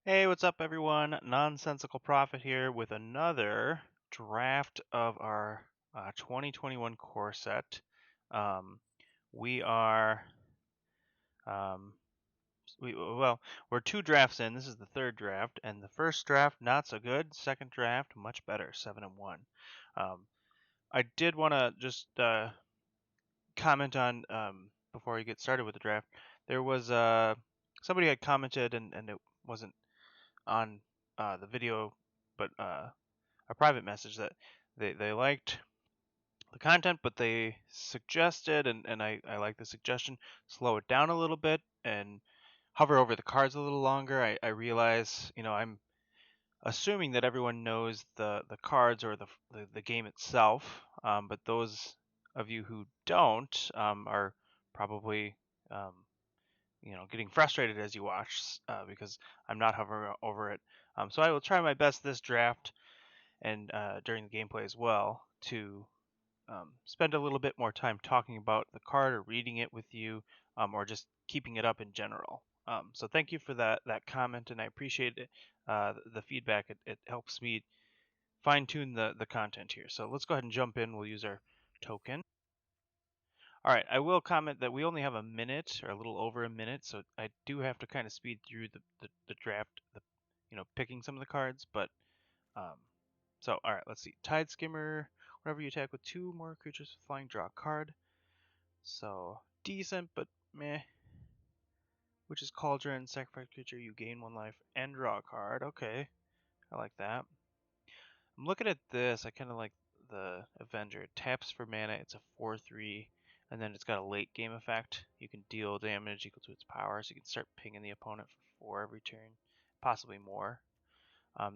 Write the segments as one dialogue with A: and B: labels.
A: Hey, what's up, everyone? Nonsensical Prophet here with another draft of our 2021 core set. Um, we are, um, we're two drafts in. This is the third draft, and the first draft not so good. Second draft much better, 7-1. I did want to just comment on before we get started with the draft. There was somebody had commented, and it wasn't on the video, but a private message that they liked the content, but they suggested, and I like the suggestion, slow it down a little bit and hover over the cards a little longer. I realize, I'm assuming that everyone knows the cards or the game itself, but those of you who don't are probably um, getting frustrated as you watch because I'm not hovering over it. So I will try my best this draft and during the gameplay as well to spend a little bit more time talking about the card or reading it with you, or just keeping it up in general. So thank you for that comment, and I appreciate it. The feedback. It helps me fine tune the content here. So let's go ahead and jump in. We'll use our token. All right, I will comment that we only have a minute or a little over a minute, so I do have to kind of speed through the draft, picking some of the cards. But um, so all right, let's see. Tide Skimmer. Whenever you attack with two more creatures with flying, draw a card. So decent, but meh. Which is Cauldron. Sacrifice creature, you gain one life and draw a card. Okay, I like that. I'm looking at this. I kind of like the Avenger. It taps for mana. It's a 4/3, and then it's got a late game effect. You can deal damage equal to its power, so you can start pinging the opponent for 4 every turn, possibly more.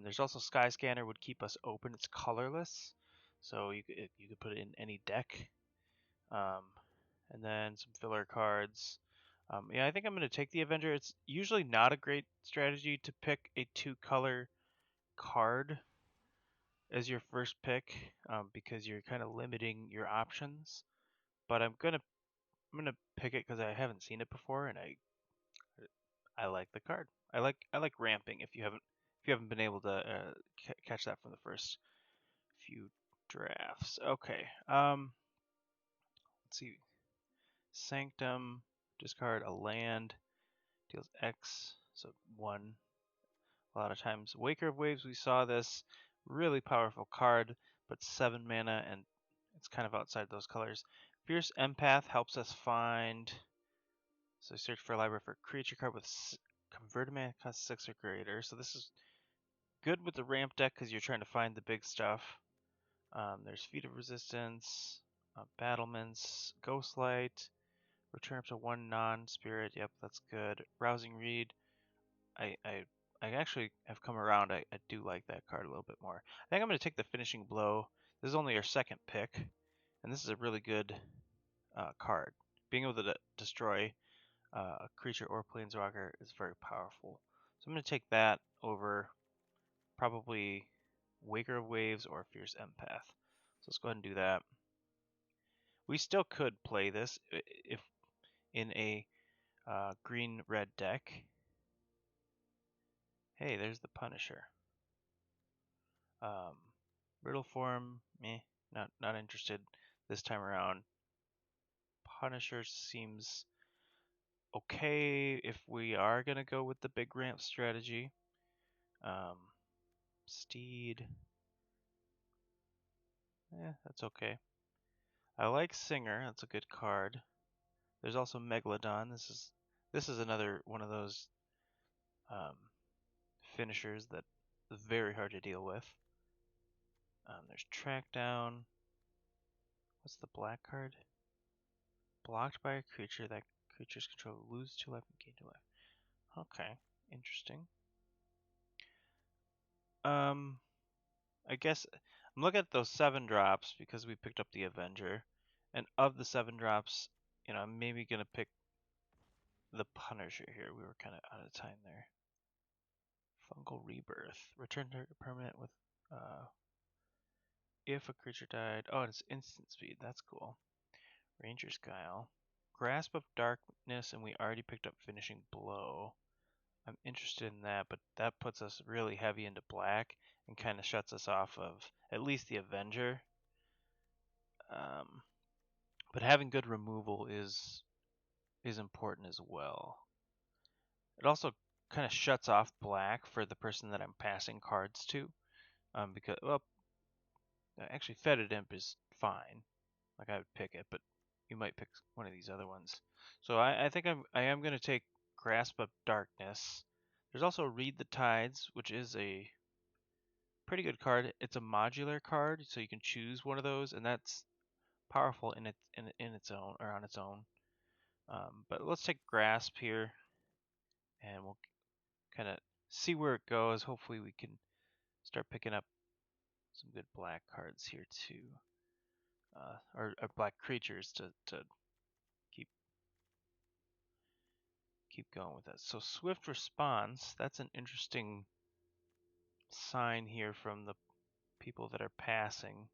A: There's also Sky Scanner would keep us open. It's colorless, so you could put it in any deck. Um, and then some filler cards. Yeah, I think I'm going to take the Avenger. It's usually not a great strategy to pick a 2-color card as your first pick because you're kind of limiting your options. But I'm gonna pick it because I haven't seen it before, and I like the card. I like ramping. If you haven't been able to catch that from the first few drafts. Okay. Let's see. Sanctum, discard a land, deals X, so 1. A lot of times. Waker of Waves, we saw this really powerful card, but 7 mana, and it's kind of outside those colors. Fierce Empath helps us find. So search for a library for a creature card with converted mana cost 6 or greater. So this is good with the ramp deck because you're trying to find the big stuff. There's Feet of Resistance, Battlements, Ghostlight, return up to 1 non-spirit. Yep, that's good. Rousing Reed. I, I I actually have come around. I do like that card a little bit more. I think I'm going to take the Finishing Blow. This is only our second pick, and this is a really good card. Being able to destroy a creature or planeswalker is very powerful. So I'm going to take that over probably Waker of Waves or Fierce Empath. So let's go ahead and do that. We still could play this if in a green-red deck. Hey, there's the Punisher. Riddle form, meh, not interested this time around. Punisher seems okay if we are gonna go with the big ramp strategy. Um, Steed, that's okay. I like Singer, that's a good card. There's also Megalodon. This is another one of those um, finishers that is very hard to deal with. There's Track Down. What's the black card? Blocked by a creature, that creature's control lose 2 life and gain 2 life. Okay, interesting. Um, I guess I'm looking at those 7 drops because we picked up the Avenger, and of the 7 drops, I'm maybe gonna pick the Punisher here. We were kind of out of time there. Fungal Rebirth. Return target permanent with if a creature died. Oh, it's instant speed. That's cool. Ranger's Guile. Grasp of Darkness, and we already picked up Finishing Blow. I'm interested in that, but that puts us really heavy into black and kind of shuts us off of at least the Avenger. But having good removal is important as well. It also kind of shuts off black for the person that I'm passing cards to, because well, actually Fetid Imp is fine. Like I would pick it, but you might pick one of these other ones. So I think I am going to take Grasp of Darkness. There's also Read the Tides, which is a pretty good card. It's a modular card, so you can choose one of those, and that's powerful in its own or on its own. But let's take Grasp here, and we'll kind of see where it goes. Hopefully, we can start picking up some good black cards here too, or black creatures to keep going with that. So Swift Response, that's an interesting sign here from the people that are passing.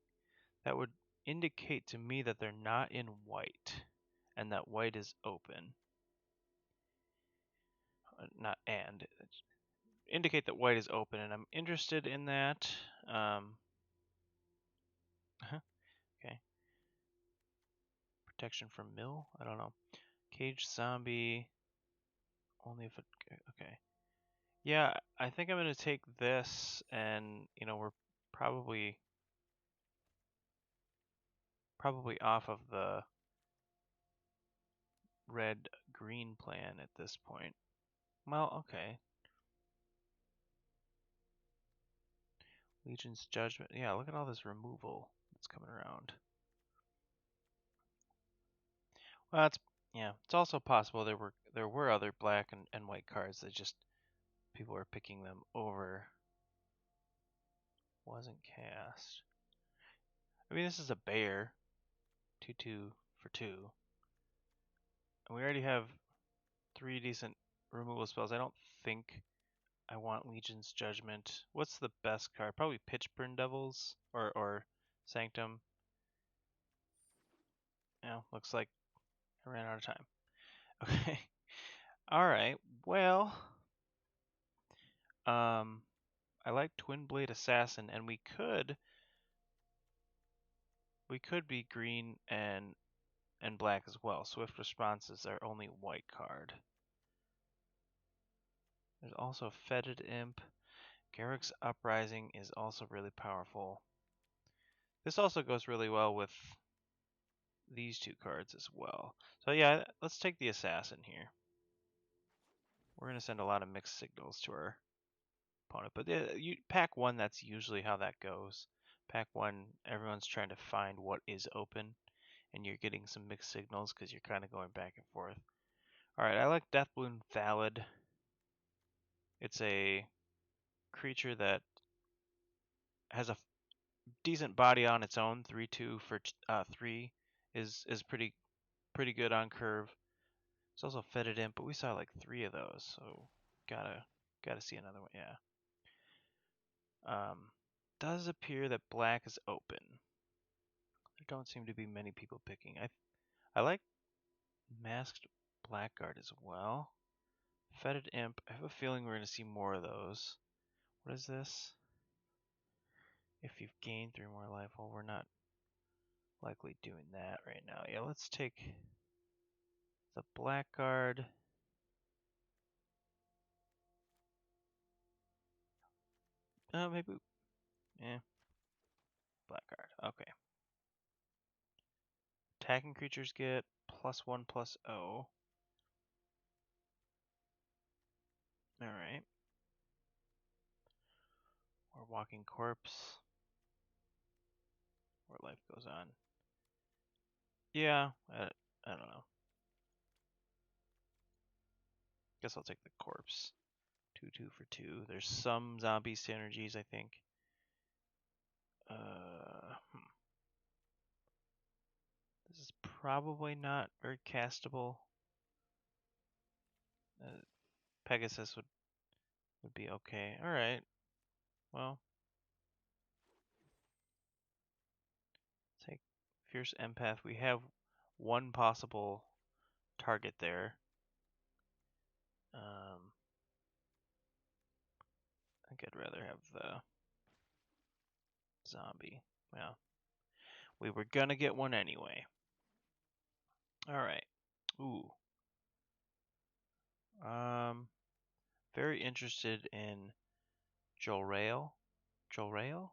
A: That would indicate to me that they're not in white and that white is open. Not and. Indicate that white is open, and I'm interested in that. Okay. Protection from mill? I don't know. Cage zombie. Only if it. Okay. Yeah, I think I'm going to take this, and, we're probably off of the red-green plan at this point. Well, okay. Legion's Judgment. Yeah, look at all this removal that's coming around. Well, it's also possible there were other black and white cards that just people were picking them over. Wasn't cast. I mean, this is a bear. 2/2 for 2. And we already have 3 decent removal spells. I don't think I want Legion's Judgment. What's the best card? Probably Pitchburn Devils or Sanctum. Yeah, looks like I ran out of time. Okay. Alright, well, I like Twin Blade Assassin, and we could be green and black as well. Swift Response is our only white card. There's also Fetid Imp. Garruk's Uprising is also really powerful. This also goes really well with these 2 cards as well. So yeah, let's take the Assassin here. We're going to send a lot of mixed signals to our opponent. But pack 1, that's usually how that goes. Pack 1, everyone's trying to find what is open, and you're getting some mixed signals because you're kind of going back and forth. Alright, I like Deathbloom Thallid. It's a creature that has a decent body on its own. 3/2 for 3 is pretty good on curve. It's also Fetid Imp, but we saw like 3 of those, so gotta see another one. Yeah. Does appear that black is open. There don't seem to be many people picking. I like Masked Blackguard as well. Fetid Imp. I have a feeling we're gonna see more of those. What is this? If you've gained 3 more life, well, we're not likely doing that right now. Yeah, let's take the Blackguard. Maybe. Yeah. Blackguard. Okay. Attacking creatures get +1/+0. Alright. Or Walking Corpse. Where life goes on. Yeah, I don't know. Guess I'll take the corpse. 2/2 for 2. There's some zombie synergies, I think. This is probably not very castable. Pegasus would be okay. Alright. Well. Take Fierce Empath. We have one possible target there. I think I'd rather have the zombie. Well, we were gonna get one anyway. Alright. Ooh. Very interested in Jolrael. Jolrael?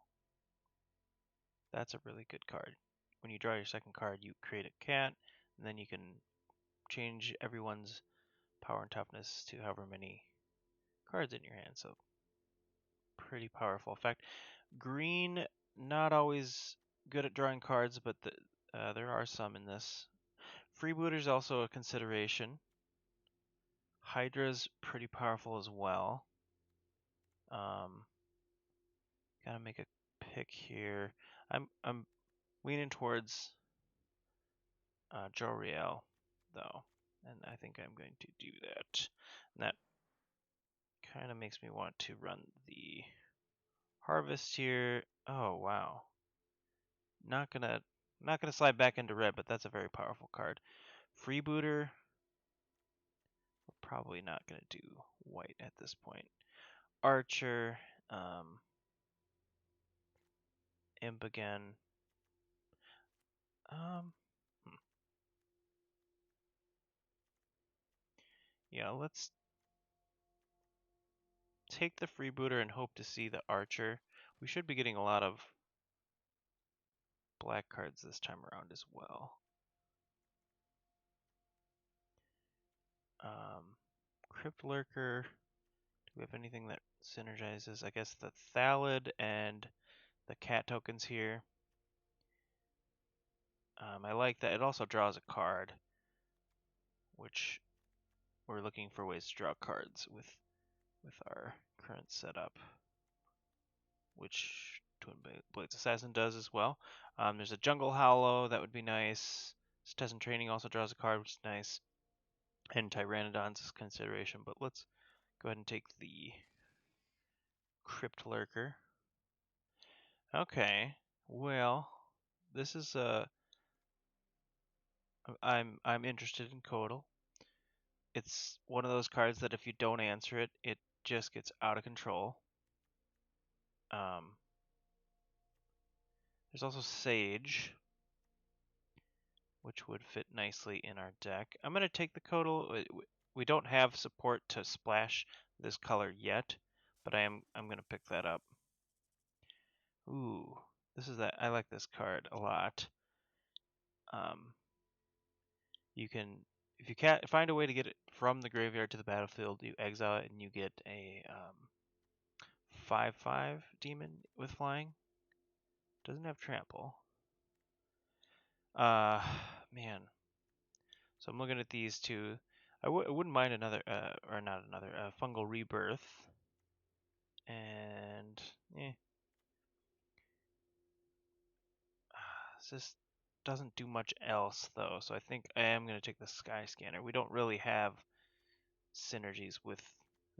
A: That's a really good card. When you draw your second card, you create a cat, and then you can change everyone's power and toughness to however many cards in your hand. So, pretty powerful effect. Green, not always good at drawing cards, but there are some in this. Freebooter's also a consideration. Hydra's pretty powerful as well. Gotta make a pick here. I'm leaning towards Joriel though, and I think I'm going to do that. And that kind of makes me want to run the harvest here. Oh wow, not gonna slide back into red, but that's a very powerful card. Freebooter, we're probably not gonna do white at this point. Archer, Imp again. Yeah, let's take the freebooter and hope to see the archer. We should be getting a lot of black cards this time around as well. Crypt Lurker. Do we have anything that synergizes? I guess the Thallid and the cat tokens here. I like that. It also draws a card, which we're looking for ways to draw cards with our current setup, which Twin Blades Assassin does as well. There's a Jungle Hollow, that would be nice. Citizen Training also draws a card, which is nice. And Tyrannodon's consideration, but let's go ahead and take the Crypt Lurker. Okay, well, this is I'm interested in Codal. It's one of those cards that if you don't answer it, it just gets out of control. There's also Sage, which would fit nicely in our deck. I'm gonna take the Codal. We don't have support to splash this color yet, but I'm gonna pick that up. Ooh, I like this card a lot. You can, if you can't find a way to get it from the graveyard to the battlefield, you exile it and you get a 5/5 demon with flying. Doesn't have trample. Man. So I'm looking at these two. I wouldn't mind another, or not another, Fungal Rebirth. And, this doesn't do much else though, so I think I am going to take the Sky Scanner. We don't really have synergies with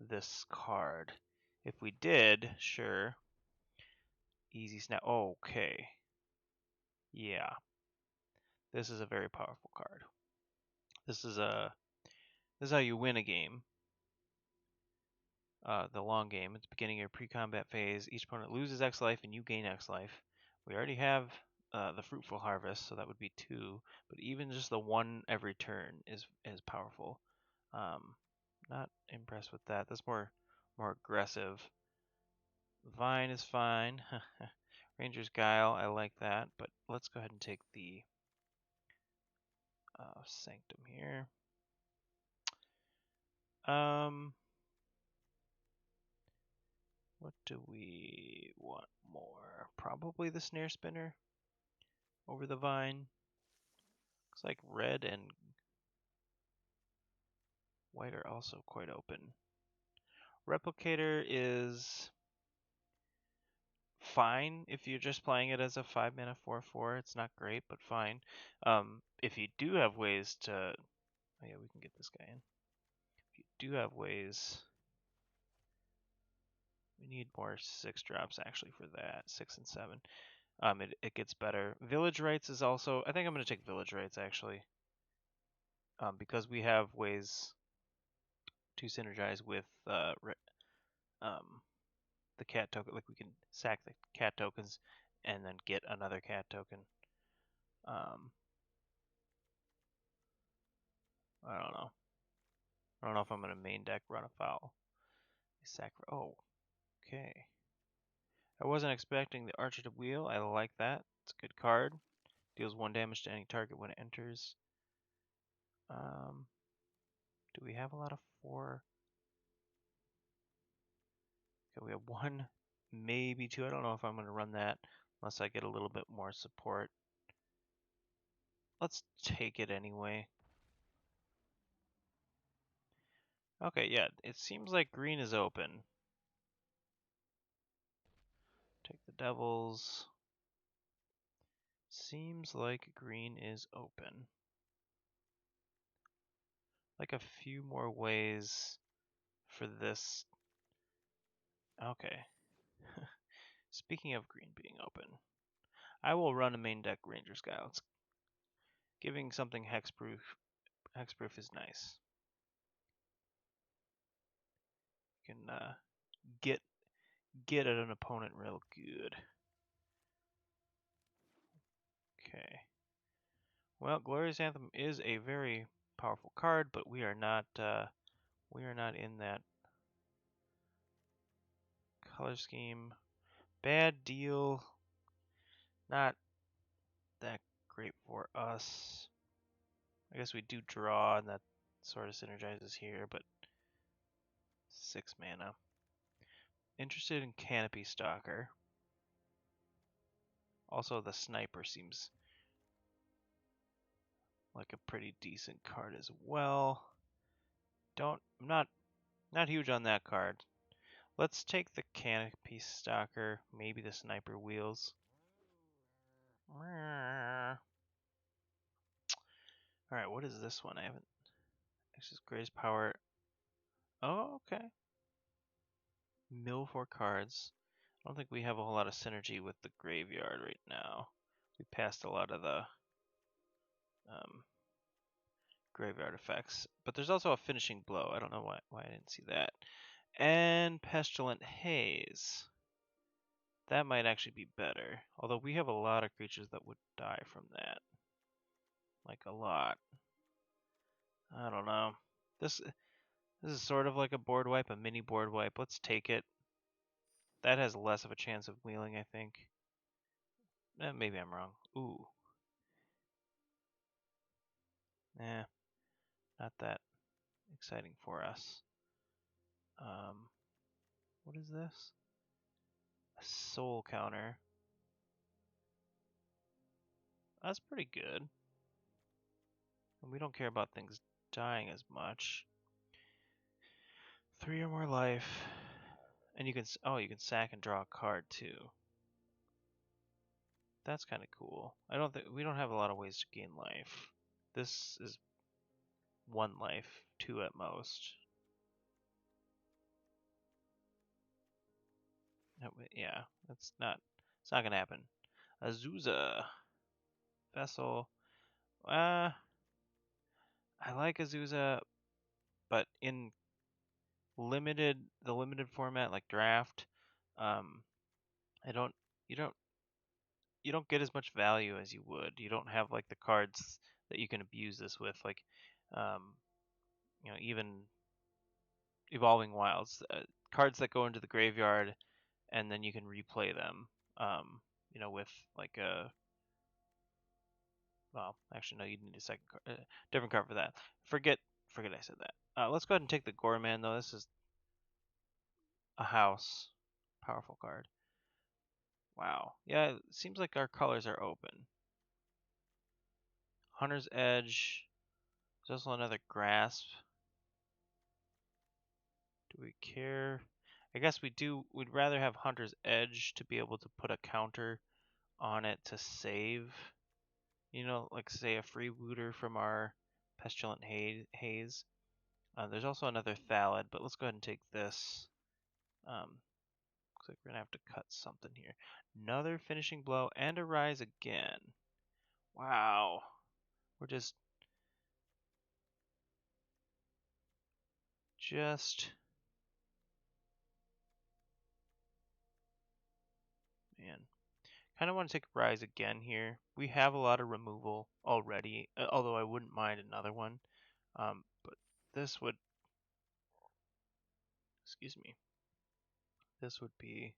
A: this card. If we did, sure. Easy snap. Okay. Yeah. This is a very powerful card. This is how you win a game. The long game. At the beginning of your pre-combat phase, each opponent loses X life and you gain X life. We already have the Fruitful Harvest, so that would be 2. But even just the 1 every turn is powerful. Not impressed with that. That's more aggressive. Vine is fine. Ranger's Guile, I like that, but let's go ahead and take the Sanctum here. What do we want more? Probably the Snare Spinner over the Vine. Looks like red and white are also quite open. Replicator is fine if you're just playing it as a 5-mana 4/4. It's not great, but fine. If you do have ways to... Oh yeah, we can get this guy in. If you do have ways... We need more 6-drops actually for that. 6 and 7. It gets better. Village Rites is also... I think I'm going to take Village Rites actually. because we have ways to synergize with the cat token. Like we can sack the cat tokens and then get another cat token. I don't know. I don't know if I'm gonna main deck run a foul. Oh, okay. I wasn't expecting the Archer to wheel. I like that. It's a good card. Deals 1 damage to any target when it enters. Do we have a lot of 4? Okay, we have 1, maybe 2. I don't know if I'm going to run that unless I get a little bit more support. Let's take it anyway. Okay, yeah, it seems like green is open. Take the devils. Seems like green is open. Like a few more ways for this. Okay. Speaking of green being open, I will run a main deck Ranger Scouts. Giving something hexproof is nice. You can get at an opponent real good. Okay. Well, Glorious Anthem is a very powerful card, but we are not in that color scheme. Bad deal. Not that great for us. I guess we do draw, and that sort of synergizes here, but 6 mana. Interested in Canopy Stalker. Also, the Sniper seems like a pretty decent card as well. I'm not huge on that card. Let's take the Canopy Stalker, maybe the Sniper Wheels. Alright, what is this one? I haven't. This is greatest power. Oh, okay. Mill 4 cards. I don't think we have a whole lot of synergy with the graveyard right now. We passed a lot of the graveyard effects. But there's also a finishing blow. I don't know why I didn't see that. And Pestilent Haze. That might actually be better. Although we have a lot of creatures that would die from that. Like a lot. I don't know. This is sort of like a board wipe, a mini board wipe. Let's take it. That has less of a chance of wheeling, I think. Maybe I'm wrong. Ooh. Not that exciting for us. What is this? A soul counter. That's pretty good. And we don't care about things dying as much. 3 or more life. And you can sack and draw a card too. That's kind of cool. We don't have a lot of ways to gain life. This is 1 life, 2 at most. Yeah, it's not gonna happen. Azusa. Vessel. I like Azusa, but in the limited format like draft, I don't you don't you don't get as much value as you would. You don't have like the cards that you can abuse this with, like even Evolving Wilds, cards that go into the graveyard and then you can replay them. With like a well, actually no, you need a second card, different card for that. Forget I said that. Let's go ahead and take the Gorman though. This is a house, powerful card. Wow. Yeah, it seems like our colors are open. Hunter's Edge. There's also another Grasp. Do we care? I guess we do. We'd rather have Hunter's Edge to be able to put a counter on it to save. Like say a freebooter from our Pestilent Haze. There's also another Thallid, but let's go ahead and take this. Looks like we're gonna have to cut something here. Another finishing blow and a rise again. Wow. We're just just... Man. Kind of want to take Rise again here. We have a lot of removal already, although I wouldn't mind another one. But this would... Excuse me. This would be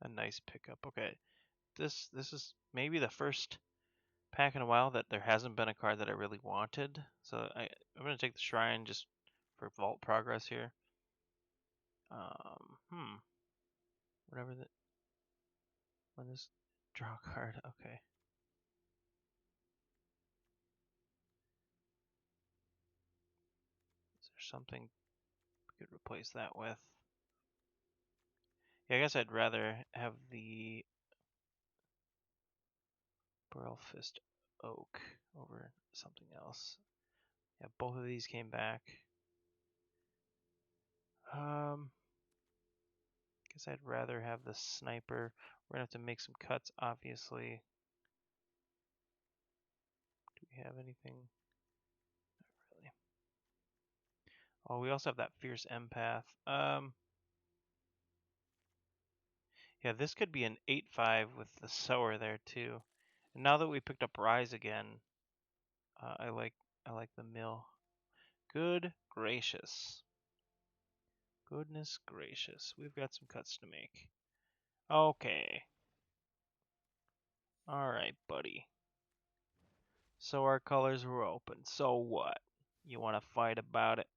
A: a nice pickup. Okay. This is maybe the first pack in a while that there hasn't been a card that I really wanted. So I'm going to take the Shrine just for Vault Progress here. Whatever the... When this... Draw a card. Okay. Is there something we could replace that with? Yeah, I guess I'd rather have the Burlfist Oak over something else. Yeah, both of these came back. Guess I'd rather have the Sniper. We're gonna have to make some cuts, obviously. Do we have anything? Not really. Oh, we also have that Fierce Empath. Yeah, this could be an 8/5 with the Sower there too. And now that we picked up Rise again, I like the mill. Good gracious. Goodness gracious. We've got some cuts to make. Okay. Alright, buddy. So our colors were open. So what? You want to fight about it?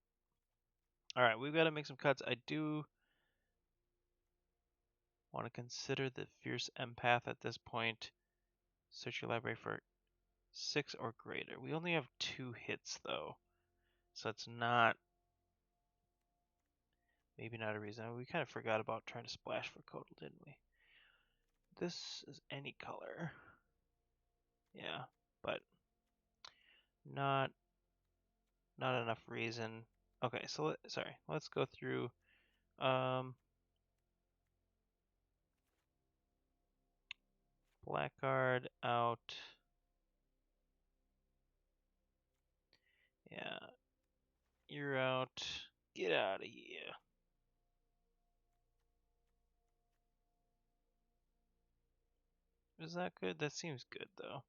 A: Alright, we've got to make some cuts. I do want to consider the Fierce Empath at this point. Search your library for 6 or greater. We only have 2 hits though. So it's not... Maybe not a reason. We kind of forgot about trying to splash for Codal, didn't we? This is any color. Yeah, but not enough reason. Okay, so sorry. Let's go through. Blackguard out. Yeah, you're out. Get out of here. Is that good? That seems good though.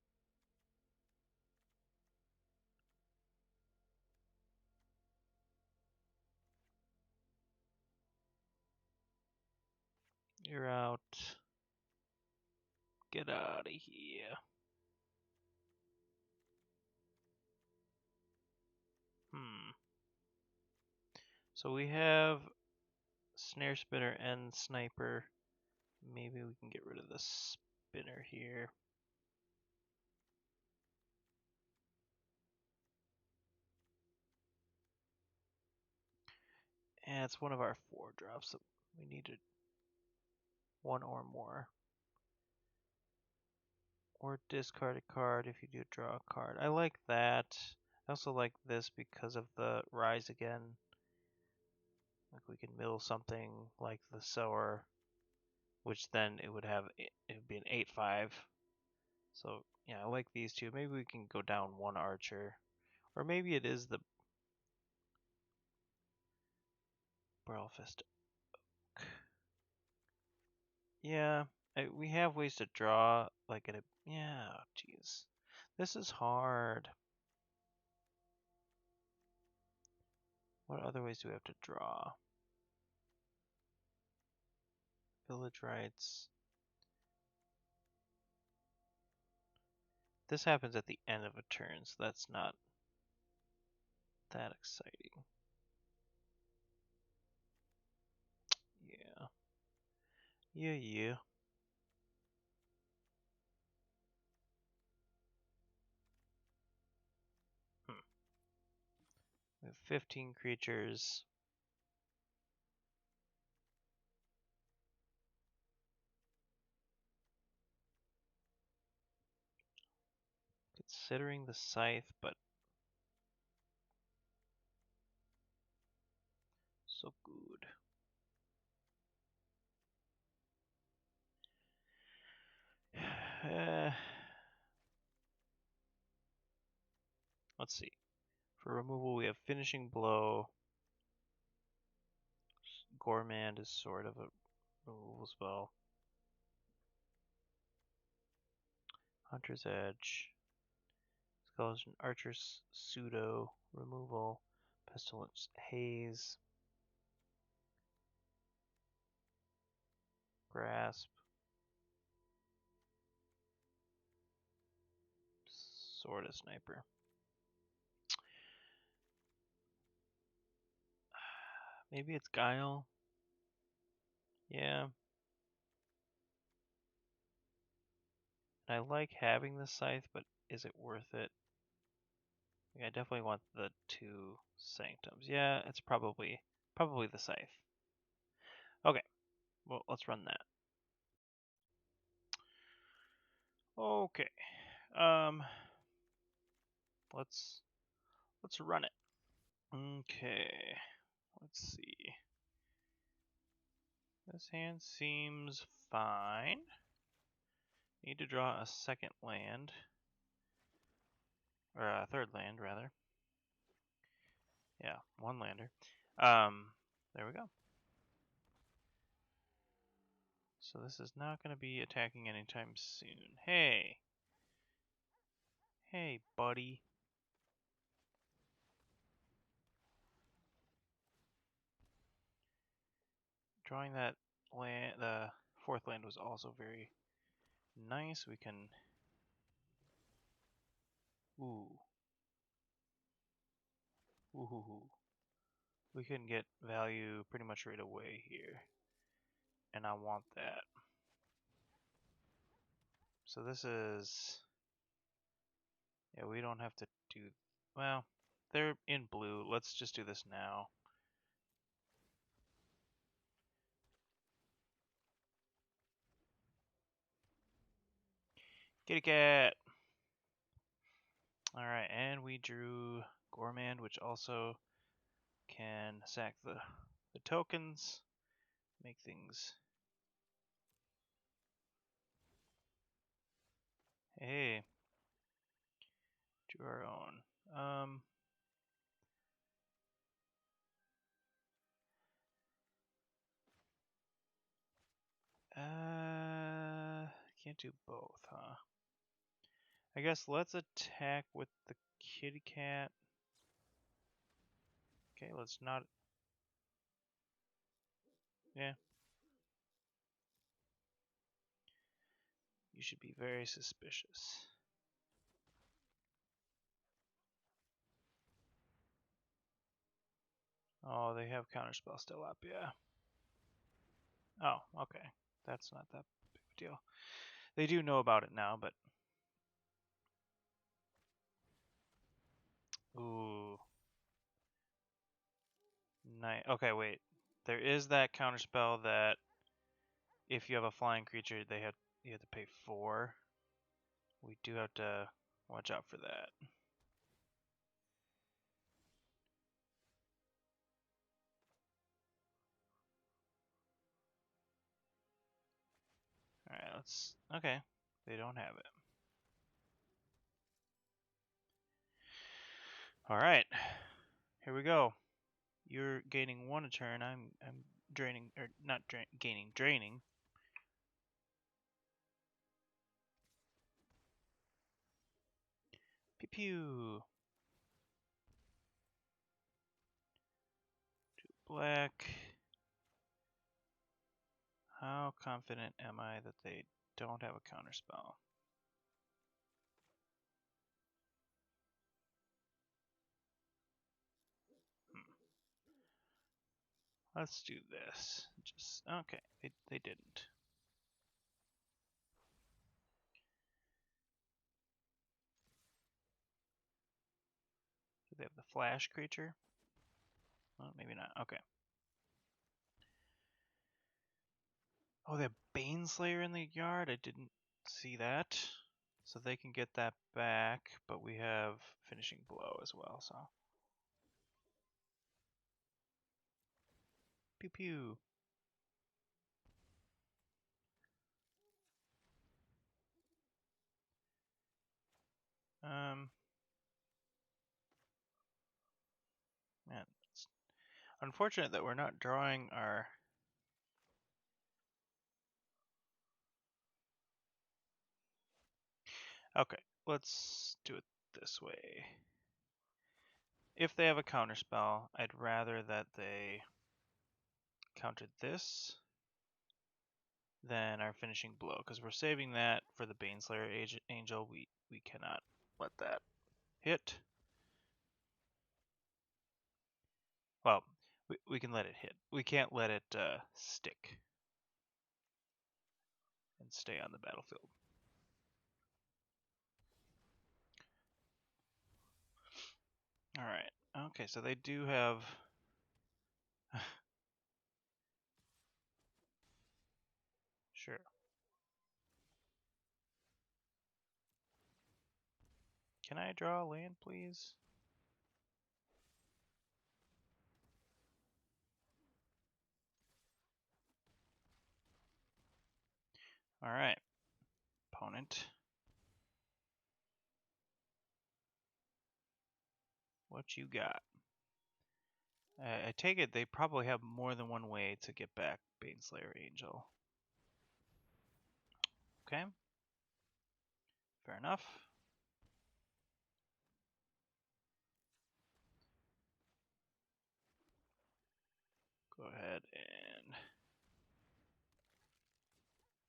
A: You're out. Get out of here. So we have Snare Spinner and Sniper. Maybe we can get rid of the spinner here. And it's one of our 4 drops that we needed 1 or more. Or discard a card if you do draw a card. I like that. I also like this because of the Rise again. Like we can mill something like the Sower, which then it would be an 8/5. So yeah, I like these two. Maybe we can go down 1 archer. Or maybe it is the Burlfist Oak. Yeah, we have ways to draw like it. Yeah, jeez. This is hard. What other ways do we have to draw? Village rights. This happens at the end of a turn, so that's not that exciting. Yeah. Yeah. We have 15 creatures. Considering the Scythe, but so good. Let's see. For removal, we have Finishing Blow. Gourmand is sort of a removal spell. Hunter's Edge. Skeleton Archer's Pseudo removal. Pestilence Haze. Grasp. Sword of Sniper. Maybe it's Guile. Yeah. I like having the scythe, but is it worth it? I definitely want the 2 sanctums. Yeah, it's probably the scythe. Okay, well let's run that. Okay, let's run it. Okay, let's see. This hand seems fine. Need to draw a second land, or a third land rather. Yeah, 1 lander. There we go. So this is not going to be attacking anytime soon. Hey, buddy. Drawing that land, the 4th land was also very nice. We can, ooh, we can get value pretty much right away here, and I want that. So this is, yeah, we don't have to do, well, they're in blue. Let's just do this now. Kitty cat. All right, and we drew Gourmand, which also can sack the tokens, make things. Hey, drew our own. Can't do both, huh? I guess let's attack with the kitty cat. Okay, let's not. Yeah. You should be very suspicious. Oh, they have counterspell still up, yeah. Oh, okay. That's not that big a deal. They do know about it now, but. Ooh. Nice. Okay, wait. There is that counterspell that if you have a flying creature, you have to pay 4. We do have to watch out for that. Alright, let's. Okay. They don't have it. Alright. Here we go. You're gaining 1 a turn. I'm draining, or not gaining, draining. Pew pew. 2 black. How confident am I that they don't have a counterspell? Let's do this. Just okay. They didn't. Do they have the flash creature? Well, maybe not. Okay. Oh, they have Baneslayer in the yard? I didn't see that. So they can get that back, but we have Finishing Blow as well, so. Pew pew. Man. Unfortunate that we're not drawing our... Okay, let's do it this way. If they have a counterspell, I'd rather that they countered this than our finishing blow, because we're saving that for the Baneslayer Angel. We cannot let that hit. Well, we can let it hit. We can't let it stick and stay on the battlefield. Alright, okay, so they do have... Sure. Can I draw a land, please? Alright, opponent. What you got? I take it they probably have more than one way to get back Baneslayer Angel. Okay. Fair enough. Go ahead and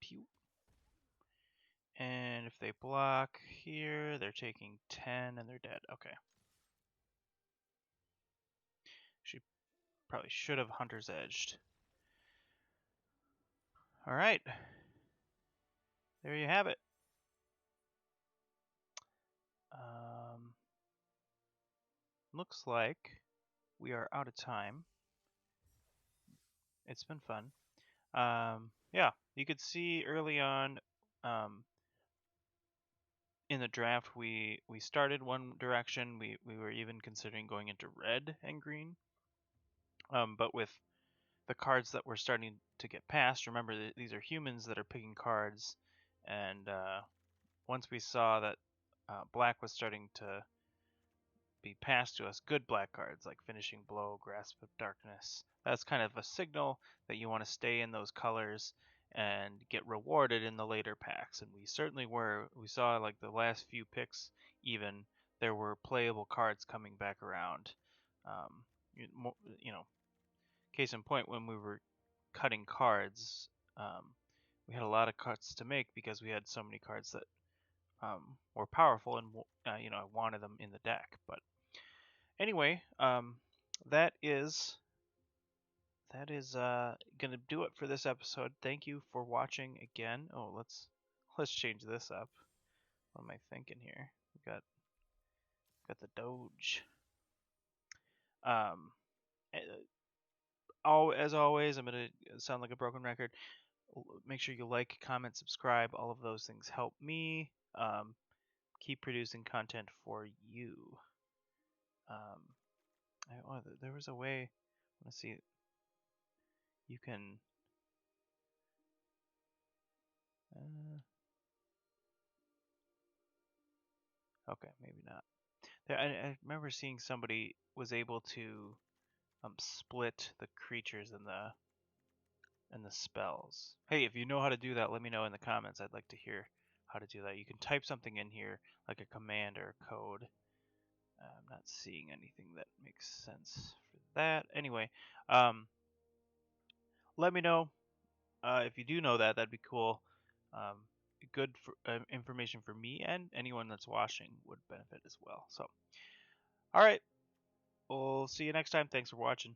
A: pew. And if they block here, they're taking 10 and they're dead. Okay. She probably should have Hunter's Edged. Alright. There you have it. Looks like we are out of time. It's been fun. Yeah, you could see early on in the draft we started one direction. We were even considering going into red and green. But with the cards that we're starting to get past, remember these are humans that are picking cards, and once we saw that black was starting to be passed to us, good black cards like Finishing Blow, Grasp of Darkness, that's kind of a signal that you want to stay in those colors and get rewarded in the later packs. And we certainly were. We saw like the last few picks, even there were playable cards coming back around. You know, case in point, when we were cutting cards, we had a lot of cuts to make because we had so many cards that were powerful, and you know, I wanted them in the deck. But anyway, that is gonna do it for this episode. Thank you for watching again. Oh, let's change this up. What am I thinking here? We got the Doge. As always, I'm gonna sound like a broken record. Make sure you like, comment, subscribe. All of those things help me keep producing content for you. There was a way. Let's see. You can. Okay, maybe not. I remember seeing somebody was able to split the creatures and the spells. Hey, if you know how to do that, let me know in the comments. I'd like to hear how to do that. You can type something in here, like a command or a code. I'm not seeing anything that makes sense for that. Anyway, let me know if you do know that. That'd be cool. Good for, information for me, and anyone that's watching would benefit as well. So, all right, we'll see you next time. Thanks for watching.